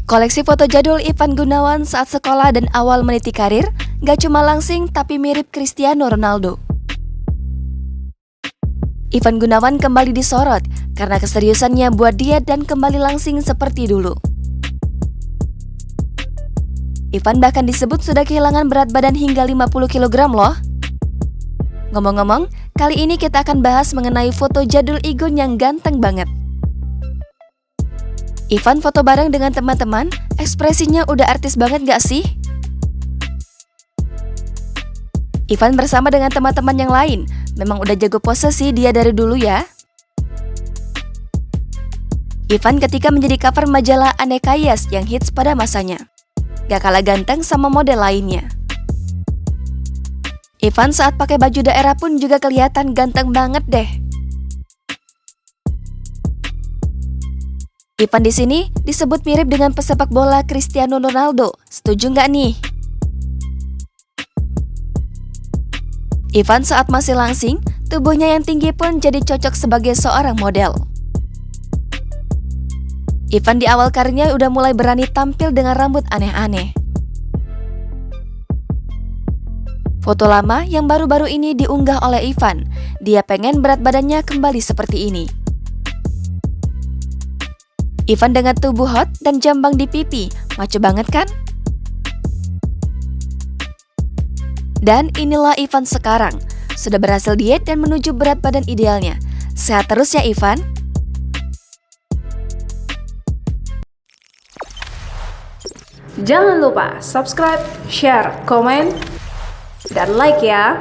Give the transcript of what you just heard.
Koleksi foto jadul Ivan Gunawan saat sekolah dan awal meniti karir gak cuma langsing tapi mirip Cristiano Ronaldo. Ivan Gunawan kembali disorot karena keseriusannya buat diet dan kembali langsing seperti dulu. Ivan bahkan disebut sudah kehilangan berat badan hingga 50 kg loh. Ngomong-ngomong, kali ini kita akan bahas mengenai foto jadul Igun yang ganteng banget. Ivan foto bareng dengan teman-teman, ekspresinya udah artis banget gak sih? Ivan bersama dengan teman-teman yang lain, memang udah jago pose sih dia dari dulu ya. Ivan ketika menjadi cover majalah Aneka Yes yang hits pada masanya. Gak kalah ganteng sama model lainnya. Ivan saat pakai baju daerah pun juga kelihatan ganteng banget deh. Ivan di sini disebut mirip dengan pesepak bola Cristiano Ronaldo. Setuju nggak nih? Ivan saat masih langsing, tubuhnya yang tinggi pun jadi cocok sebagai seorang model. Ivan di awal karirnya udah mulai berani tampil dengan rambut aneh-aneh. Foto lama yang baru-baru ini diunggah oleh Ivan. Dia pengen berat badannya kembali seperti ini. Ivan dengan tubuh hot dan jambang di pipi, maco banget kan? Dan inilah Ivan sekarang, sudah berhasil diet dan menuju berat badan idealnya. Sehat terus ya Ivan. Jangan lupa subscribe, share, komen, dan like ya.